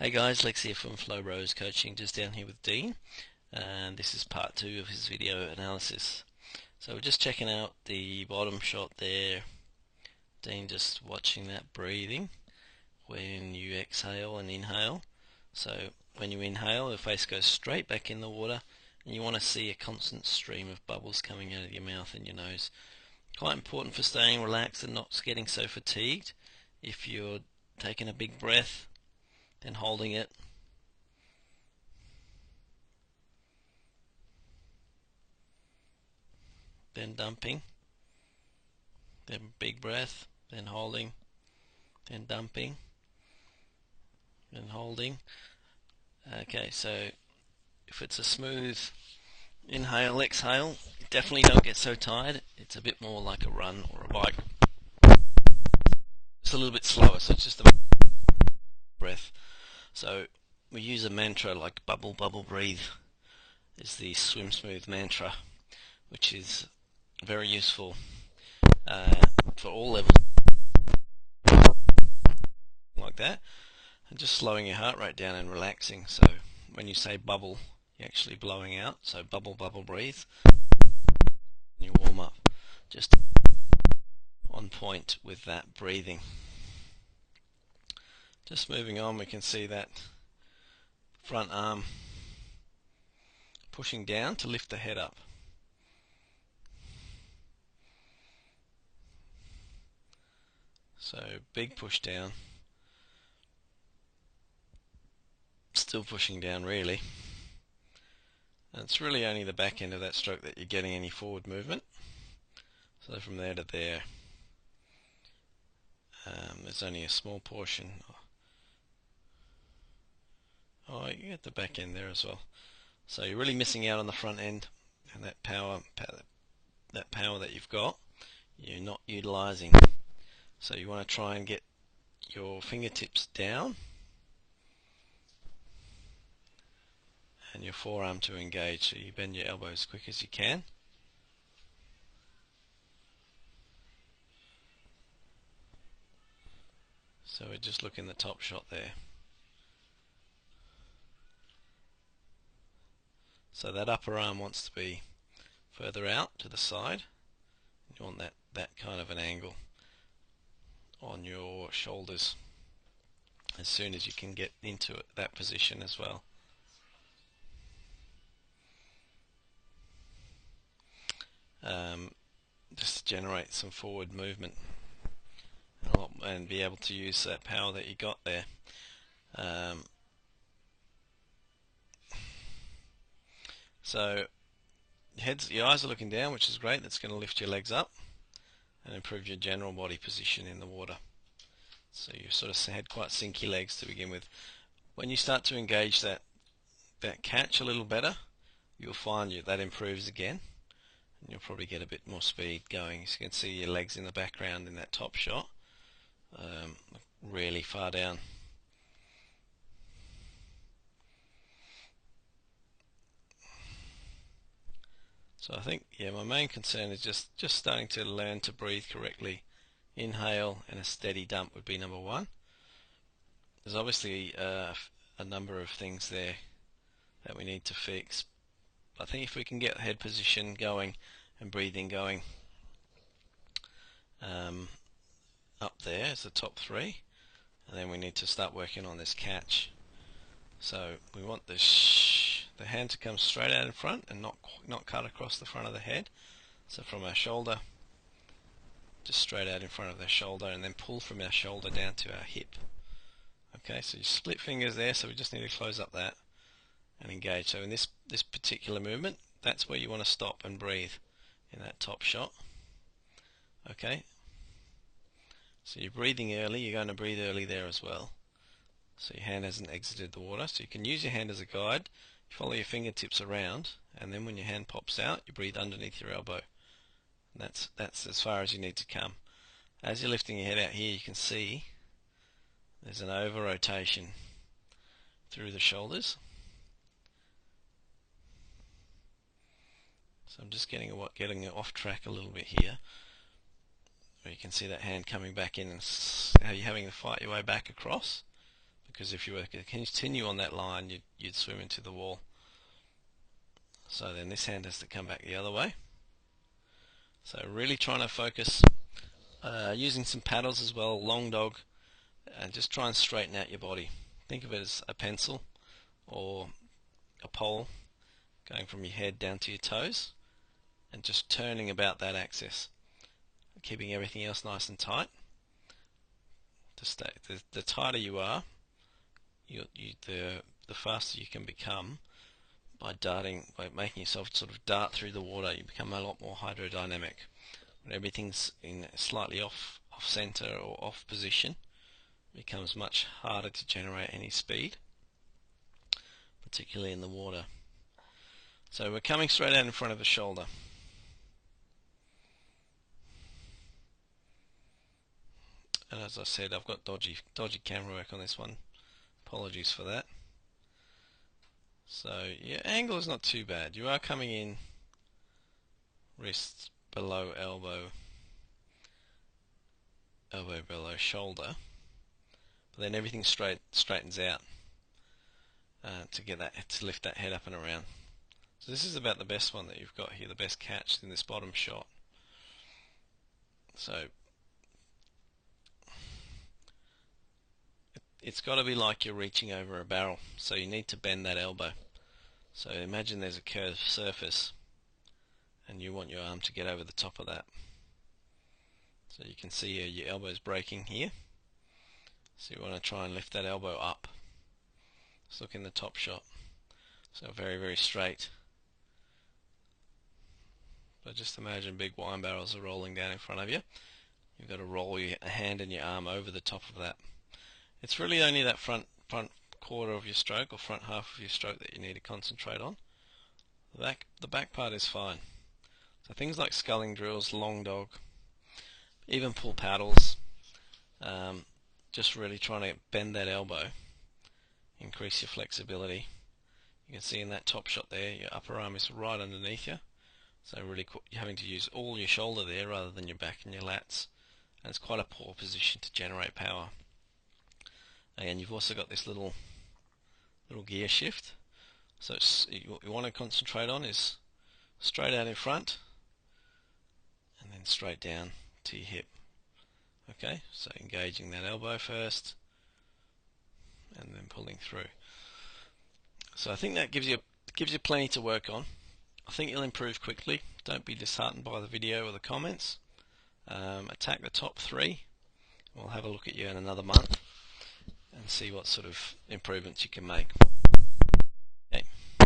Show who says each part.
Speaker 1: Hey guys, Lex here from Flowbros Coaching, just down here with Dean, and this is part 2 of his video analysis. So we're just checking out the bottom shot there. Dean just watching that breathing when you exhale and inhale. So when you inhale, the face goes straight back in the water, and you want to see a constant stream of bubbles coming out of your mouth and your nose. Quite important for staying relaxed and not getting so fatigued. If you're taking a big breath, then holding it, then dumping, then big breath, then holding, then dumping, then holding. Okay, so if it's a smooth inhale, exhale, definitely don't get so tired. It's a bit more like a run or a bike. It's a little bit slower, so it's just a breath. So we use a mantra like bubble, bubble, breathe is the swim smooth mantra, which is very useful for all levels like that, and just slowing your heart rate down and relaxing. So when you say bubble, you're actually blowing out. So bubble, bubble, breathe. And you warm up. Just on point with that breathing. Just moving on, we can see that front arm pushing down to lift the head up. So big push down. Still pushing down really. And it's really only the back end of that stroke that you're getting any forward movement. So from there to there, there's only a small portion. Oh, you get the back end there as well. So you're really missing out on the front end, and that power that you've got, you're not utilizing. So you want to try and get your fingertips down and your forearm to engage. So you bend your elbow as quick as you can. So we're just looking at the top shot there. So that upper arm wants to be further out to the side. You want that kind of an angle on your shoulders as soon as you can get into that position as well. Just to generate some forward movement and be able to use that power that you got there. So your eyes are looking down, which is great. That's going to lift your legs up and improve your general body position in the water. So you sort of had quite sinky legs to begin with. When you start to engage that catch a little better, you'll find that improves again, and you'll probably get a bit more speed going. So you can see your legs in the background in that top shot, really far down. So I think, my main concern is just starting to learn to breathe correctly. Inhale and a steady dump would be number one. There's obviously a number of things there that we need to fix. I think if we can get the head position going and breathing going up there as the top three, and then we need to start working on this catch. So we want the hand to come straight out in front and not cut across the front of the head. So from our shoulder, just straight out in front of the shoulder, and then pull from our shoulder down to our hip. Okay, so you split fingers there, so we just need to close up that and engage. So in this particular movement, that's where you want to stop and breathe in that top shot. Okay, so you're breathing early, you're going to breathe early there as well. So your hand hasn't exited the water, so you can use your hand as a guide. You follow your fingertips around, and then when your hand pops out, you breathe underneath your elbow. And that's as far as you need to come. As you're lifting your head out here, you can see there's an over rotation through the shoulders. So I'm just getting off track a little bit here, where you can see that hand coming back in and how you're having to fight your way back across. because if you were to continue on that line, you'd swim into the wall. So then this hand has to come back the other way. So really trying to focus, using some paddles as well, long dog, and just try and straighten out your body. Think of it as a pencil or a pole going from your head down to your toes, and just turning about that axis, keeping everything else nice and tight. To stay, the tighter you are, the faster you can become by making yourself sort of dart through the water. You become a lot more hydrodynamic. When everything's in slightly off center or off position, it becomes much harder to generate any speed, particularly in the water. So we're coming straight out in front of the shoulder. And as I said, I've got dodgy camera work on this one. Apologies for that. So your angle is not too bad. You are coming in wrist below elbow, elbow below shoulder, but then everything straightens out to lift that head up and around. So this is about the best one that you've got here, the best catch in this bottom shot. So it's got to be like you're reaching over a barrel, so you need to bend that elbow. So imagine there's a curved surface and you want your arm to get over the top of that. So you can see your elbow's breaking here. So you want to try and lift that elbow up. Let's look in the top shot. So very, very straight. But just imagine big wine barrels are rolling down in front of you. You've got to roll your hand and your arm over the top of that. It's really only that front quarter of your stroke or front half of your stroke that you need to concentrate on. The back part is fine. So things like sculling drills, long dog, even pull paddles, just really trying to bend that elbow, increase your flexibility. You can see in that top shot there, your upper arm is right underneath you. So really you're having to use all your shoulder there rather than your back and your lats. And it's quite a poor position to generate power. And you've also got this little gear shift. So what you want to concentrate on is straight out in front and then straight down to your hip. Okay, so engaging that elbow first and then pulling through. So I think that gives you plenty to work on. I think you'll improve quickly. Don't be disheartened by the video or the comments. Attack the top 3. We'll have a look at you in another month and see what sort of improvements you can make.